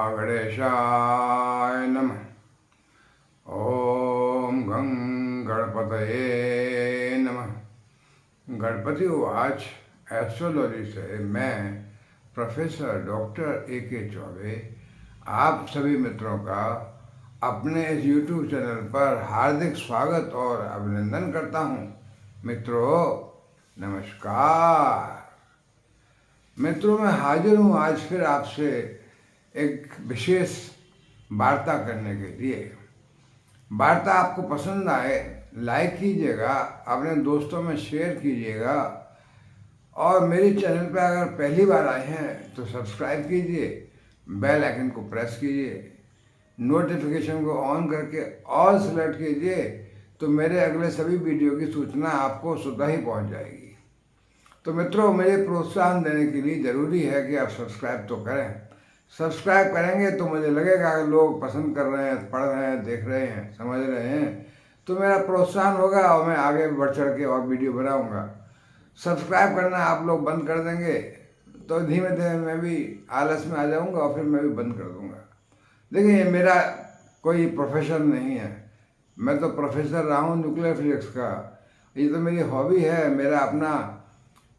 महागणेशाय नमः। ओम गं गणपतये नमः। गणपति उवाच एस्ट्रोलॉजी से मैं प्रोफेसर डॉक्टर A.K. चौबे आप सभी मित्रों का अपने इस YouTube चैनल पर हार्दिक स्वागत और अभिनंदन करता हूँ। मित्रों नमस्कार। मित्रों मैं हाजिर हूँ आज फिर आपसे एक विशेष वार्ता करने के लिए। वार्ता आपको पसंद आए लाइक कीजिएगा, अपने दोस्तों में शेयर कीजिएगा और मेरे चैनल पर अगर पहली बार आए हैं तो सब्सक्राइब कीजिए, बेल आइकन को प्रेस कीजिए, नोटिफिकेशन को ऑन करके ऑल सेलेक्ट कीजिए तो मेरे अगले सभी वीडियो की सूचना आपको स्वतः ही पहुंच जाएगी। तो मित्रों मुझे प्रोत्साहन देने के लिए ज़रूरी है कि आप सब्सक्राइब तो करें। सब्सक्राइब करेंगे तो मुझे लगेगा कि लोग पसंद कर रहे हैं, पढ़ रहे हैं, देख रहे हैं, समझ रहे हैं, तो मेरा प्रोत्साहन होगा और मैं आगे बढ़ चढ़ के और वीडियो बनाऊंगा। सब्सक्राइब करना आप लोग बंद कर देंगे तो धीमे धीमे मैं भी आलस में आ जाऊंगा और फिर मैं भी बंद कर दूंगा। देखिए ये मेरा कोई प्रोफेशन नहीं है, मैं तो प्रोफेसर रहा हूँ न्यूक्लियर फिजिक्स का। ये तो मेरी हॉबी है, मेरा अपना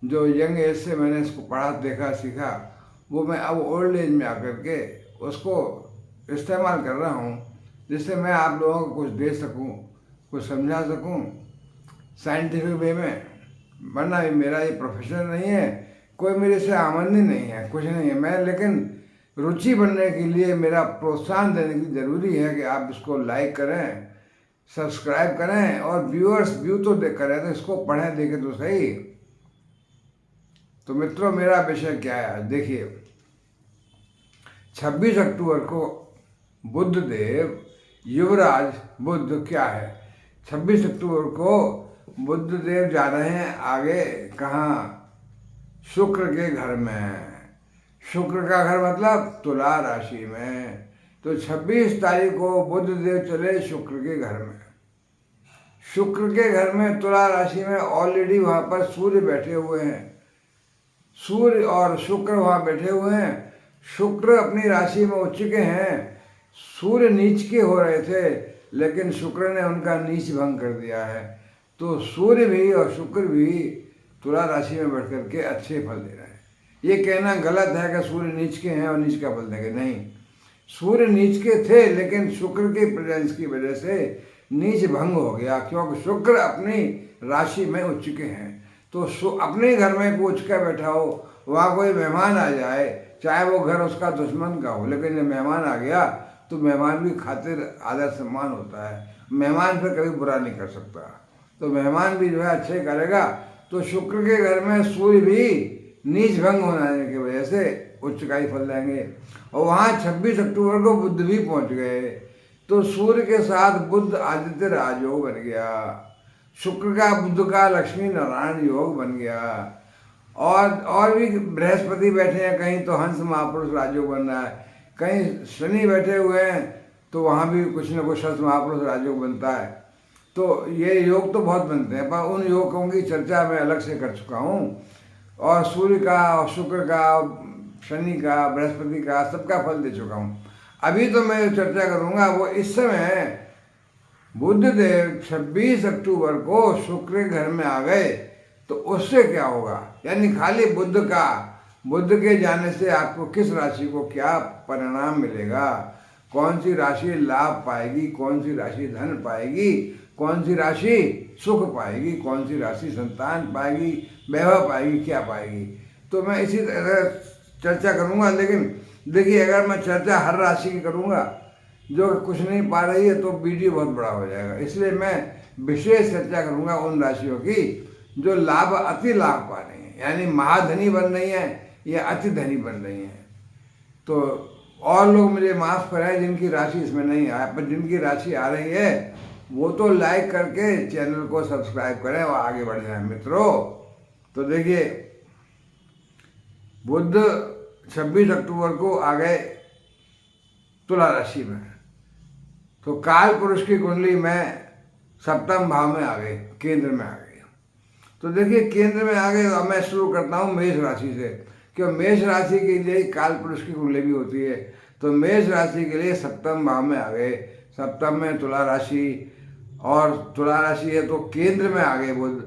जो यंग एज से मैंने इसको पढ़ा, देखा, सीखा, वो मैं अब ओल्ड एज में आकर के उसको इस्तेमाल कर रहा हूँ जिससे मैं आप लोगों को कुछ दे सकूँ, कुछ समझा सकूँ साइंटिफिक वे में। वरना मेरा ये प्रोफेशन नहीं है, कोई मेरे से आमदनी नहीं है, कुछ नहीं है। मैं लेकिन रुचि बनने के लिए मेरा प्रोत्साहन देने की ज़रूरी है कि आप इसको लाइक करें, सब्सक्राइब करें और व्यू तो देख करें, तो इसको पढ़ें, देखें तो सही। तो मित्रों मेरा विषय क्या है, देखिए 26 अक्टूबर को बुद्ध देव युवराज बुद्ध क्या है, 26 अक्टूबर को बुद्ध देव जा रहे हैं आगे कहाँ, शुक्र के घर में। शुक्र का घर मतलब तुला राशि में। तो 26 तारीख को बुद्ध देव चले शुक्र के घर में। शुक्र के घर में तुला राशि में ऑलरेडी वहाँ पर सूर्य बैठे हुए हैं। सूर्य और शुक्र वहाँ बैठे हुए हैं। शुक्र अपनी राशि में उच्च के हैं, सूर्य नीच के हो रहे थे लेकिन शुक्र ने उनका नीच भंग कर दिया है। तो सूर्य भी और शुक्र भी तुला राशि में बैठ कर के अच्छे फल दे रहे हैं। ये कहना गलत है कि सूर्य नीच के हैं और नीच का फल देंगे, नहीं। सूर्य नीच के थे लेकिन शुक्र के प्रेजेंस की वजह से नीच भंग हो गया, क्योंकि शुक्र अपनी राशि में उच्च के हैं। तो अपने घर में कोई उच्च का बैठा हो, वहाँ कोई मेहमान आ जाए, चाहे वो घर उसका दुश्मन का हो, लेकिन जब मेहमान आ गया तो मेहमान भी खातिर आदर सम्मान होता है। मेहमान फिर कभी बुरा नहीं कर सकता, तो मेहमान भी जो है अच्छे करेगा। तो शुक्र के घर में सूर्य भी नीच भंग होने की वजह से उच्च का ही फल देंगे। और वहाँ 26 अक्टूबर को बुद्ध भी पहुँच गए, तो सूर्य के साथ बुद्ध आदित्य राजयोग बन गया, शुक्र का बुद्ध का लक्ष्मी नारायण योग बन गया। और भी बृहस्पति बैठे हैं, कहीं तो हंस महापुरुष राजयोग बन रहा है, कहीं शनि बैठे हुए हैं तो वहाँ भी कुछ न कुछ हंस महापुरुष राजयोग बनता है। तो ये योग तो बहुत बनते हैं, पर उन योगों की चर्चा मैं अलग से कर चुका हूँ। और सूर्य का और शुक्र का, शनि का, बृहस्पति का, सबका फल दे चुका हूँ। अभी तो मैं चर्चा करूँगा वो इस समय बुद्ध देव 26 अक्टूबर को शुक्र के घर में आ गए तो उससे क्या होगा, यानी खाली बुद्ध के जाने से आपको किस राशि को क्या परिणाम मिलेगा, कौन सी राशि लाभ पाएगी, कौन सी राशि धन पाएगी, कौन सी राशि सुख पाएगी, कौन सी राशि संतान पाएगी, वैभव पाएगी, क्या पाएगी, तो मैं इसी तरह चर्चा करूँगा। लेकिन देखिए अगर मैं चर्चा हर राशि की करूँगा जो कुछ नहीं पा रही है तो वीडियो बहुत बड़ा हो जाएगा। इसलिए मैं विशेष चर्चा करूँगा उन राशियों की जो अति लाभ पा रही हैं, यानी महाधनी बन रही हैं या अति धनी बन रही हैं। तो और लोग मुझे माफ़ कराएं जिनकी राशि इसमें नहीं आए, पर जिनकी राशि आ रही है वो तो लाइक करके चैनल को सब्सक्राइब करें और आगे बढ़ जाएं मित्रों। तो देखिए बुद्ध 26 अक्टूबर को आ गए तुला राशि में, तो काल पुरुष की कुंडली में सप्तम भाव में आ गए, केंद्र में आ गए। तो देखिए केंद्र में आ गए। अब मैं शुरू करता हूँ मेष राशि से। क्यों मेष राशि के लिए काल पुरुष की कुंडली भी होती है। तो मेष राशि के लिए सप्तम भाव में आ गए, सप्तम में तुला राशि, और तुला राशि है तो केंद्र में आ गए बुध,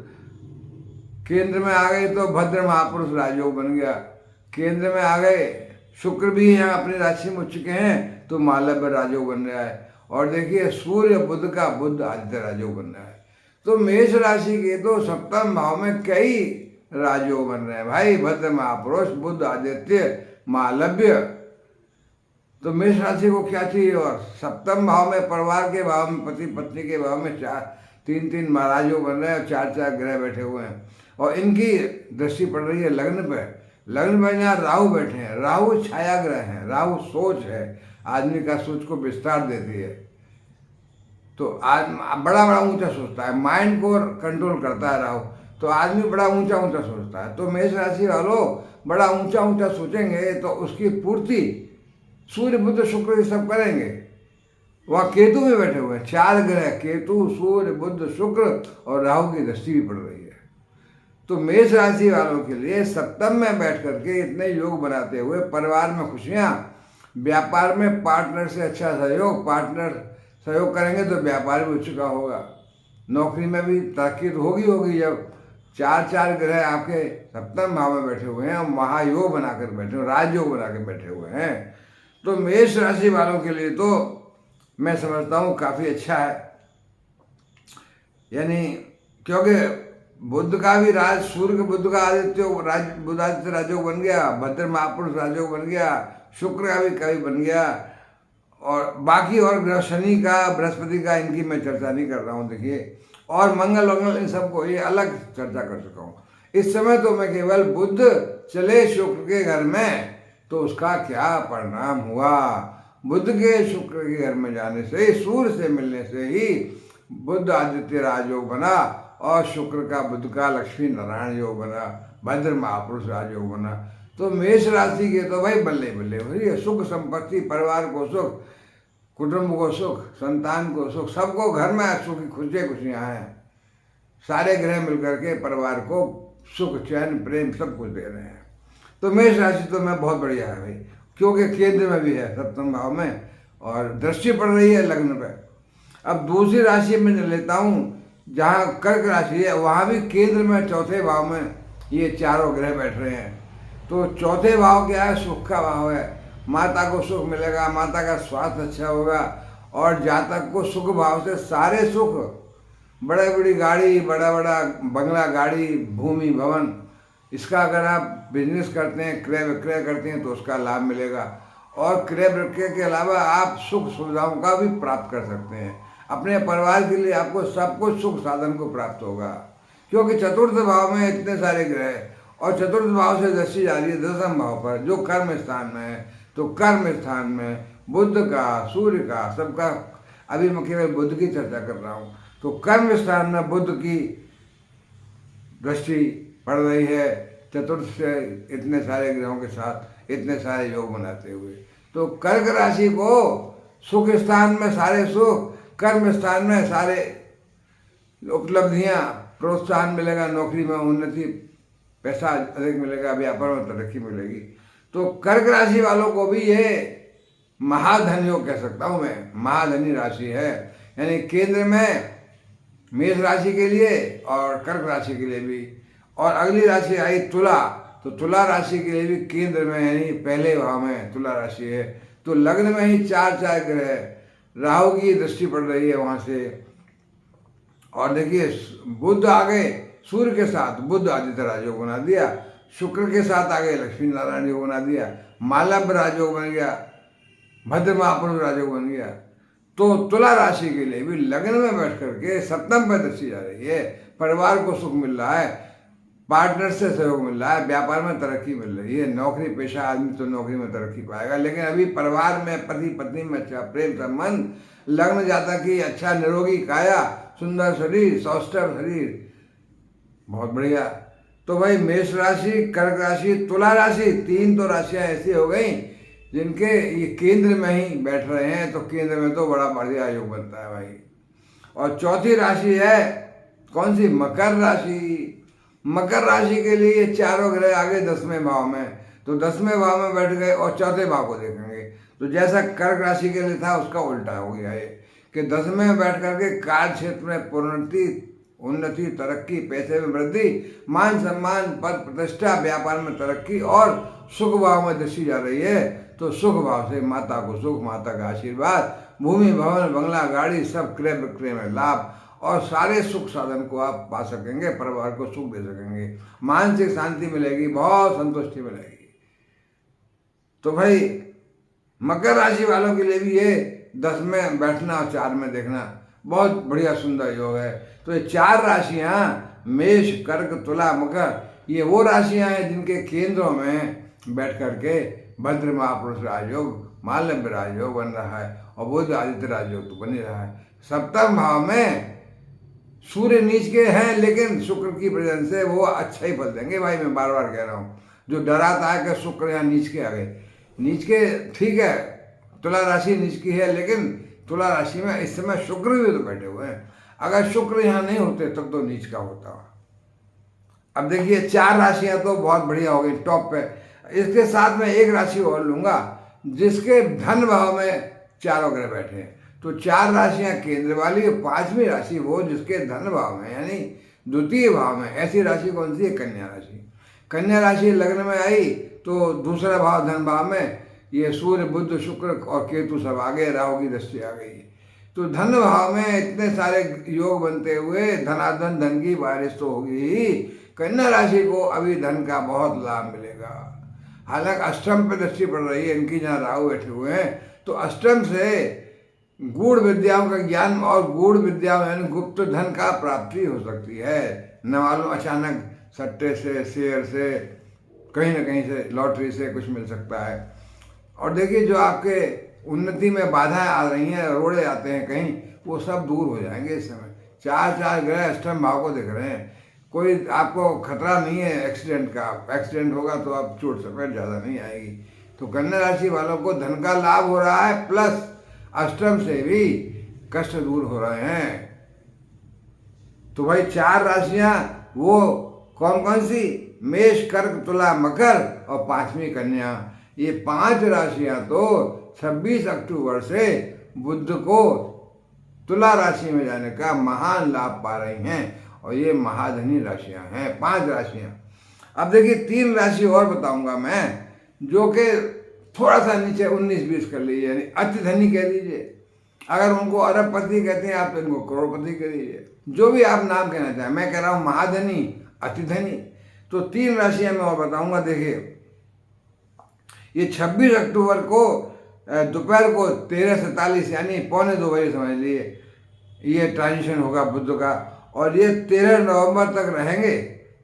केंद्र में आ गए तो भद्र महापुरुष राजयोग बन गया। केंद्र में आ गए, शुक्र भी यहाँ अपनी राशि में उठ चुके हैं तो मालव्य राजयोग बन रहा है। और देखिए सूर्य बुध का बुध आदित्य राजयोग बन रहा है। तो मेष राशि के तो सप्तम भाव में कई राजयोग बन रहे हैं भाई, भद्र महापुरुष बुध आदित्य मालव्य। तो मेष राशि को क्या चाहिए? और सप्तम भाव में परिवार के भाव में, पति पत्नी के भाव में तीन तीन महाराजयोग बन रहे हैं और चार चार ग्रह बैठे हुए हैं। और इनकी दृष्टि पड़ रही है लग्न पर। लग्न में यहाँ राहु बैठे हैं, राहु छाया ग्रह हैं, राहु सोच है, आदमी का सोच को विस्तार देती है। तो बड़ा बड़ा ऊंचा सोचता है, माइंड को कंट्रोल करता है राहु, तो आदमी बड़ा ऊंचा ऊंचा सोचता है। तो मेष राशि वालों बड़ा ऊंचा ऊंचा सोचेंगे तो उसकी पूर्ति सूर्य बुध शुक्र ये सब करेंगे। वहाँ केतु में बैठे हुए हैं, चार ग्रह केतु सूर्य बुध शुक्र और राहु की दृष्टि भी पड़ रही है। तो मेष राशि वालों के लिए सप्तम में बैठ करके इतने योग बनाते हुए परिवार में खुशियाँ, व्यापार में पार्टनर से अच्छा सहयोग, पार्टनर सहयोग करेंगे तो व्यापार भी उच्च का होगा। नौकरी में भी तरक्की तो होगी जब चार चार ग्रह आपके सप्तम भाव में बैठे हुए हैं और महायोग बनाकर बैठे हुए, राजयोग बना के बैठे हुए हैं। तो मेष राशि वालों के लिए तो मैं समझता हूँ काफ़ी अच्छा है। यानी क्योंकि बुध का भी राज, सूर्य के बुध का आदित्य बुध आदित्य राजयोग बन गया, भद्र महापुरुष राजयोग बन गया, शुक्र का भी कवि बन गया, और बाकी और ग्रह शनि का बृहस्पति का इनकी मैं चर्चा नहीं कर रहा हूँ। देखिए और मंगल वंगल इन सबको ये अलग चर्चा कर चुका हूँ। इस समय तो मैं केवल बुध चले शुक्र के घर में तो उसका क्या परिणाम हुआ। बुध के शुक्र के घर में जाने से, सूर्य से मिलने से ही बुध आदित्य राजयोग बना और शुक्र का बुध का लक्ष्मी नारायण योग बना, भद्र महापुरुष राजयोग बना। तो मेष राशि के तो भाई बल्ले बल्ले भैया, सुख संपत्ति, परिवार को सुख, कुटुंब को सुख, संतान को सुख, सबको घर में सुख खुशियाँ हैं। सारे ग्रह मिलकर के परिवार को सुख चैन प्रेम सब कुछ दे रहे हैं। तो मेष राशि तो मैं बहुत बढ़िया है भाई, क्योंकि केंद्र में भी है सप्तम भाव में और दृष्टि पड़ रही है लग्न पर। अब दूसरी राशि में लेता हूँ जहाँ कर्क राशि है, वहाँ भी केंद्र में चौथे भाव में ये चारों ग्रह बैठ रहे हैं। तो चौथे भाव क्या है? सुख का भाव है। माता को सुख मिलेगा, माता का स्वास्थ्य अच्छा होगा, और जातक को सुख भाव से सारे सुख, बड़े बड़ी गाड़ी, बड़ा बड़ा बंगला, गाड़ी, भूमि, भवन, इसका अगर आप बिजनेस करते हैं, क्रय विक्रय करते हैं तो उसका लाभ मिलेगा। और क्रय विक्रय के अलावा आप सुख सुविधाओं का भी प्राप्त कर सकते हैं। अपने परिवार के लिए आपको सब कुछ सुख साधन को प्राप्त होगा, क्योंकि चतुर्थ भाव में इतने सारे ग्रह और चतुर्थ भाव से दृष्टि जा रही है दसम भाव पर जो कर्म स्थान में है। तो कर्म स्थान में बुध का, सूर्य का, सबका, अभी मैं केवल बुध की चर्चा कर रहा हूँ। तो कर्म स्थान में बुध की दृष्टि पड़ रही है चतुर्थ से इतने सारे ग्रहों के साथ, इतने सारे योग बनाते हुए। तो कर्क राशि को सुख स्थान में सारे सुख, कर्म स्थान में सारे उपलब्धियाँ, प्रोत्साहन मिलेगा, नौकरी में उन्नति, पैसा अधिक मिलेगा, व्यापार में तरक्की मिलेगी। तो कर्क राशि वालों को भी ये महाधन योग कह सकता हूँ मैं, महाधनी राशि है। यानी केंद्र में मेष राशि के लिए और कर्क राशि के लिए भी। और अगली राशि आई तुला, तो तुला राशि के लिए भी केंद्र में यानी पहले भाव में तुला राशि है। तो लग्न में ही चार चार ग्रह, राहु की दृष्टि पड़ रही है वहाँ से। और देखिए बुध आ गए सूर्य के साथ, बुध आदित्य राजयोग बना दिया, शुक्र के साथ आ गए लक्ष्मी नारायण योग बना दिया, मालव्य राजयोग बन गया, भद्र महापुरुष राजयोग बन गया। तो तुला राशि के लिए भी लग्न में बैठ करके सप्तम पर दृष्टि जा रही है। परिवार को सुख मिल रहा है, पार्टनर से सहयोग मिल रहा है, व्यापार में तरक्की मिल रही है। नौकरी पेशा आदमी तो नौकरी में तरक्की पाएगा, लेकिन अभी परिवार में पति पत्नी में अच्छा प्रेम संबंध, लग्न जाता कि अच्छा निरोगी काया, सुंदर शरीर, सौष्ठव शरीर, बहुत बढ़िया। तो भाई मेष राशि, कर्क राशि, तुला राशि, तीन तो राशियाँ ऐसी हो गई जिनके ये केंद्र में ही बैठ रहे हैं। तो केंद्र में तो बड़ा बढ़िया योग बनता है भाई। और चौथी राशि है कौन सी? मकर राशि। मकर राशि के लिए ये चारों ग्रह आगे 10वें भाव में। तो 10वें भाव में बैठ गए और चौथे भाव को देखेंगे। तो जैसा कर्क राशि के लिए था उसका उल्टा हो गया ये कि 10वें में बैठ करके कार्य क्षेत्र में प्रोन्नति, उन्नति, तरक्की, पैसे में वृद्धि, मान सम्मान, पद प्रतिष्ठा, व्यापार में तरक्की और सुख भाव में दृष्टि जा रही है। तो सुख भाव से माता को सुख, माता का आशीर्वाद, भूमि, भवन, बंगला, गाड़ी सब क्रय विक्रय में लाभ और सारे सुख साधन को आप पा सकेंगे, परिवार को सुख दे सकेंगे, मानसिक शांति मिलेगी, बहुत संतुष्टि मिलेगी। तो भाई मकर राशि वालों के लिए भी ये 10 में बैठना और 4 में देखना बहुत बढ़िया सुंदर योग है। तो ये 4 राशियाँ मेष, कर्क, तुला, मकर, ये वो राशियाँ हैं जिनके केंद्रों में बैठ करके भद्र महापुरुष राजयोग, मालव्य राजयोग बन रहा है और बुध आदित्य राजयोग तो बन ही रहा है। सप्तम भाव में सूर्य नीच के हैं, लेकिन शुक्र की प्रेजेंस से वो अच्छा ही फल देंगे। भाई मैं बार बार कह रहा हूँ, जो डराता है कि शुक्र यहाँ नीच के आ गए, नीच के ठीक है, तुला राशि नीच की है, लेकिन तुला राशि में इस समय शुक्र भी तो बैठे हुए हैं। अगर शुक्र यहाँ नहीं होते तब तो नीच का होता। अब देखिए 4 राशियाँ तो बहुत बढ़िया हो गई टॉप पे। इसके साथ में एक राशि और लूँगा जिसके धन भाव में चारों ग्रह बैठे हैं। तो 4 राशियाँ केंद्र वाली, 5वीं राशि वो जिसके धन भाव में यानी द्वितीय भाव में। ऐसी राशि कौन सी है? कन्या राशि। कन्या राशि लग्न में आई तो दूसरा भाव धन भाव में ये सूर्य, बुध, शुक्र और केतु सब आ गए, राहु की दृष्टि आ गई। तो धन भाव में इतने सारे योग बनते हुए धनाधन, धन की बारिश तो होगी ही। कन्या राशि को अभी धन का बहुत लाभ मिलेगा। हालांकि अष्टम पे दृष्टि पड़ रही है इनकी, जहाँ राहु बैठे हुए हैं, तो अष्टम से गूढ़ विद्याओं का ज्ञान और गूढ़ विद्याओं यानी गुप्त धन का प्राप्ति हो सकती है। न मालूम अचानक सट्टे से, शेयर से, कहीं ना कहीं से, लॉटरी से कुछ मिल सकता है। और देखिए जो आपके उन्नति में बाधाएं आ रही हैं, रोड़े आते हैं कहीं, वो सब दूर हो जाएंगे इस समय। 4 ग्रह अष्टम भाव को दिख रहे हैं। कोई आपको खतरा नहीं है एक्सीडेंट का। एक्सीडेंट होगा तो आप चोट सपेट ज़्यादा नहीं आएगी। तो कन्या राशि वालों को धन का लाभ हो रहा है, प्लस अष्टम से भी कष्ट दूर हो रहे हैं। तो भाई 4 राशियां वो कौन कौन सी? मेष, कर्क, तुला, मकर और 5वीं कन्या। ये 5 राशियां तो 26 अक्टूबर से बुध को तुला राशि में जाने का महान लाभ पा रही हैं और ये महाधनी राशियां हैं 5 राशियां। अब देखिए 3 राशि और बताऊंगा मैं, जो कि थोड़ा सा नीचे 19-20 कर लीजिए, यानी अति धनी कह दीजिए। अगर उनको अरबपति कहते हैं आप तो इनको करोड़पति कह दीजिए, जो भी आप नाम कहना चाहें। मैं कह रहा हूँ महाधनी, अति धनी। तो 3 राशियां मैं और बताऊंगा। देखिए ये 26 अक्टूबर को दोपहर को 13:47 यानी 1:45 बजे समझ लीजिए ये ट्रांजिशन होगा बुध का, और ये 13 नवंबर तक रहेंगे।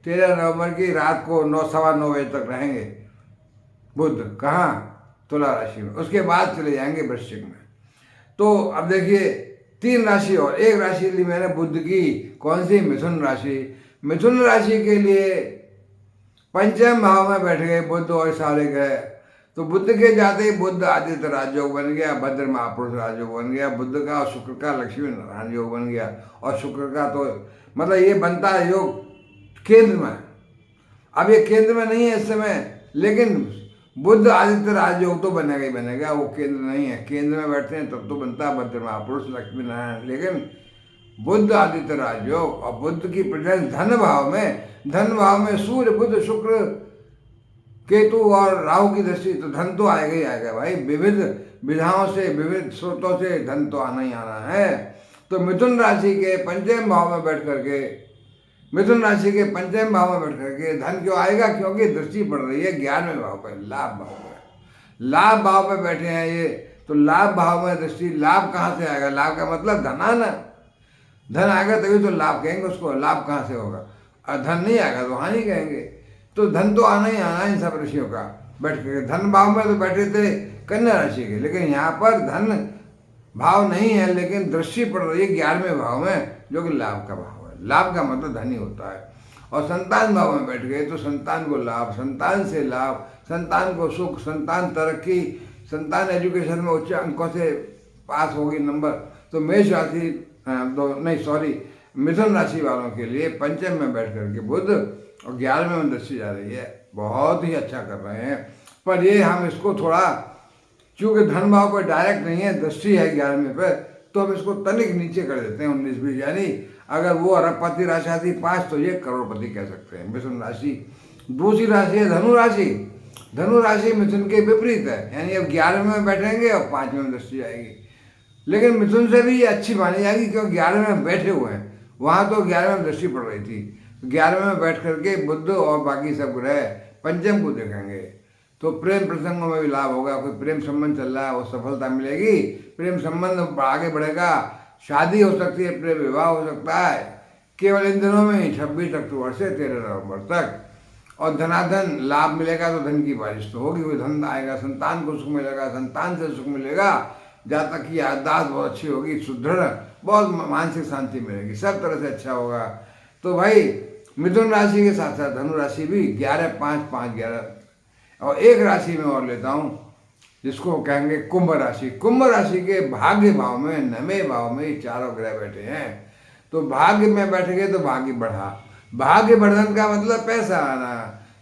13 नवंबर की रात को 9-9:15 बजे तक रहेंगे बुध। कहाँ? तुला राशि में। उसके बाद चले जाएंगे वृश्चिक में। तो अब देखिए 3 राशि और एक राशि ली मैंने बुध की, कौन सी? मिथुन राशि। मिथुन राशि के लिए पंचम भाव में बैठ गए बुध और सारे ग्रह। तो बुध के जाते ही बुध आदित्य राजयोग बन गया, भद्र महापुरुष राजयोग बन गया। बुध का और शुक्र का लक्ष्मी नारायण योग बन गया, और शुक्र का तो मतलब ये बनता है योग केंद्र में। अब ये केंद्र में नहीं है इस समय, लेकिन बुध आदित्य राजयोग तो बनेगा ही बनेगा। वो केंद्र नहीं है, केंद्र में बैठते हैं तब तो बनता है भद्र महापुरुष लक्ष्मी नारायण। लेकिन बुध आदित्य राजयोग और बुध की प्रेजेंस धन भाव में, धन भाव में सूर्य, बुध, शुक्र, केतु और राहु की दृष्टि, तो धन तो आएगा ही आएगा भाई। विविध विधाओं से, विविध स्रोतों से धन तो आना ही आना है। तो मिथुन राशि के पंचम भाव में बैठ करके, मिथुन राशि के पंचम भाव में बैठ करके धन क्यों आएगा? क्योंकि दृष्टि पड़ रही है 11वें भाव पर, लाभ भाव पर। लाभ भाव पर बैठे हैं ये, तो लाभ भाव में दृष्टि, लाभ कहाँ से आएगा? लाभ का मतलब धन आना। धन आएगा तभी तो लाभ कहेंगे उसको। लाभ कहाँ से होगा? और धन नहीं आएगा तो हानि कहेंगे। तो धन तो आना ही आना इन सब राशियों का बैठ के। धन भाव में तो बैठे थे कन्या राशि के, लेकिन यहाँ पर धन भाव नहीं है, लेकिन दृष्टि पड़ रही है 11वें भाव में, जो कि लाभ का भाव है। लाभ का मतलब धन ही होता है। और संतान भाव में बैठ गए तो संतान को लाभ, संतान से लाभ, संतान को सुख, संतान तरक्की, संतान एजुकेशन में उच्च अंकों से पास होगी नंबर। तो मेष राशि मिथुन राशि वालों के लिए पंचम में बैठ करके बुध और 11वें में दृष्टि जा रही है बहुत ही अच्छा कर रहे हैं। पर ये हम इसको थोड़ा, चूँकि धन भाव पर डायरेक्ट नहीं है, दृष्टि है 11वें पर, तो हम इसको तनिक नीचे कर देते हैं 19-20, यानी अगर वो अरबपति राशि आती 5 तो ये करोड़पति कह सकते हैं मिथुन राशि। दूसरी राशि है धनु राशि। धनु राशि मिथुन के विपरीत है, यानी अब 11वें में बैठेंगे और 5वें में दृष्टि आएगी। लेकिन मिथुन से भी ये अच्छी मानी जाएगी क्योंकि 11वें में बैठे हुए हैं, वहाँ तो 11वें में दृष्टि पड़ रही थी। 11वें में बैठ करके बुध और बाकी सब ग्रह पंचम को देखेंगे, तो प्रेम प्रसंगों में भी लाभ होगा। कोई प्रेम संबंध चल रहा है वो सफलता मिलेगी, प्रेम संबंध आगे बढ़ेगा, शादी हो सकती है, प्रेम विवाह हो सकता है केवल इन दिनों में ही 26 अक्टूबर से 13 नवंबर तक। और धनाधन लाभ मिलेगा तो धन की बारिश तो होगी, कोई धन आएगा, संतान को सुख मिलेगा, संतान से सुख मिलेगा, जातक की याददाश्त बहुत अच्छी होगी, सुदृढ़, बहुत मानसिक शांति मिलेगी, सब तरह से अच्छा होगा। तो भाई मिथुन राशि के साथ साथ धनु राशि भी 11-5-5-11, और एक राशि में और लेता हूँ जिसको कहेंगे कुंभ राशि। कुंभ राशि के भाग्य भाव में 9वें भाव में चारों ग्रह बैठे हैं, तो भाग्य में बैठ गए तो भाग्य बढ़ा। भाग्य वर्धन का मतलब पैसा आना,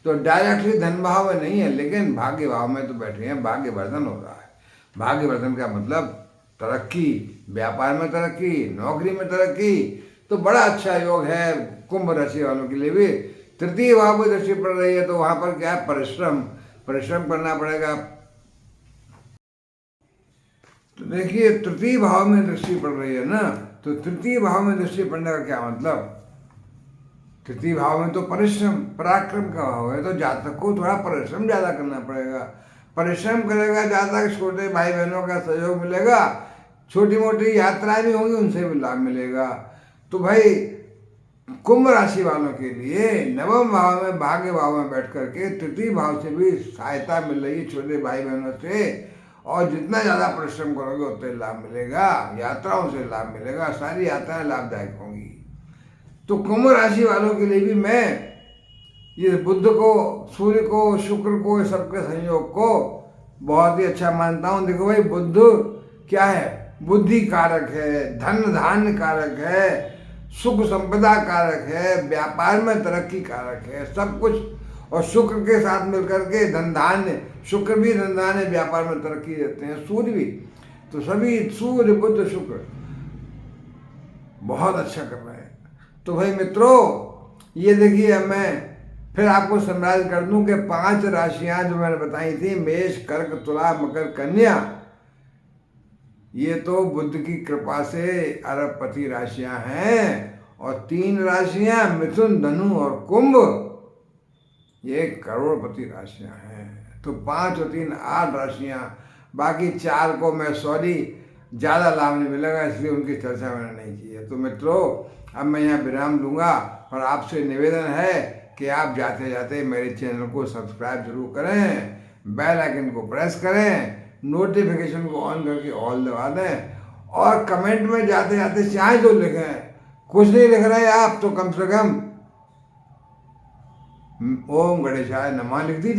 तो डायरेक्टली धन भाव में नहीं है, लेकिन भाग्य भाव में तो बैठे हैं, भाग्य वर्धन हो रहा है। भाग्य वर्धन का मतलब तरक्की, व्यापार में तरक्की, नौकरी में तरक्की, तो बड़ा अच्छा योग है कुंभ राशि वालों के लिए भी। तृतीय भाव में दृष्टि पड़ रही है, तो वहाँ पर क्या है, परिश्रम करना पड़ेगा। तो देखिए तृतीय भाव में दृष्टि पड़ रही है ना, तो तृतीय भाव में दृष्टि पड़ने का क्या मतलब, तृतीय भाव में तो परिश्रम पराक्रम का भाव है, तो जातक को थोड़ा परिश्रम ज़्यादा करना पड़ेगा। परिश्रम करेगा जातक, छोटे भाई बहनों का सहयोग मिलेगा, छोटी मोटी यात्राएं भी होंगी, उनसे भी लाभ मिलेगा। तो भाई कुंभ राशि वालों के लिए 9वें भाव में भाग्य भाव में बैठ करके तृतीय भाव से भी सहायता मिल रही है छोटे भाई बहनों से, और जितना ज़्यादा परिश्रम करोगे उतना लाभ मिलेगा, यात्राओं से लाभ मिलेगा, सारी यात्राएं लाभदायक होंगी। तो कुंभ राशि वालों के लिए भी मैं ये बुध को, सूर्य को, शुक्र को, सबके संयोग को बहुत ही अच्छा मानता हूँ। देखो भाई बुध क्या है, बुद्धि कारक है, धन धान्य कारक है, सुख संपदा कारक है, व्यापार में तरक्की कारक है, सब कुछ। और शुक्र के साथ मिलकर के धन धान्य, शुक्र भी धन धान्य व्यापार में तरक्की देते हैं, सूर्य भी, तो सभी सूर्य बुध शुक्र बहुत अच्छा कर रहे हैं। तो भाई मित्रों ये देखिए, मैं फिर आपको समराइज कर दूं कि 5 राशियां जो मैंने बताई थी, मेष, कर्क, तुला, मकर, कन्या, ये तो बुध की कृपा से अरबपति राशियां हैं, और 3 राशियां मिथुन, धनु और कुंभ, ये करोड़पति राशियां हैं। तो 5 और 3 8 राशियां, बाकी 4 को मैं ज़्यादा लाभ नहीं मिलेगा, इसलिए उनकी चर्चा मैंने नहीं की है। तो मित्रों अब मैं यहाँ विराम लूँगा, और आपसे निवेदन है कि आप जाते जाते मेरे चैनल को सब्सक्राइब जरूर करें, बेल आइकन को प्रेस करें, नोटिफिकेशन को ऑन करके ऑल दबा दें, और कमेंट में जाते जाते चाहे तो लिखें, कुछ नहीं लिख रहे आप तो कम से कम ओम गणेशाय नमः लिख दीजिए।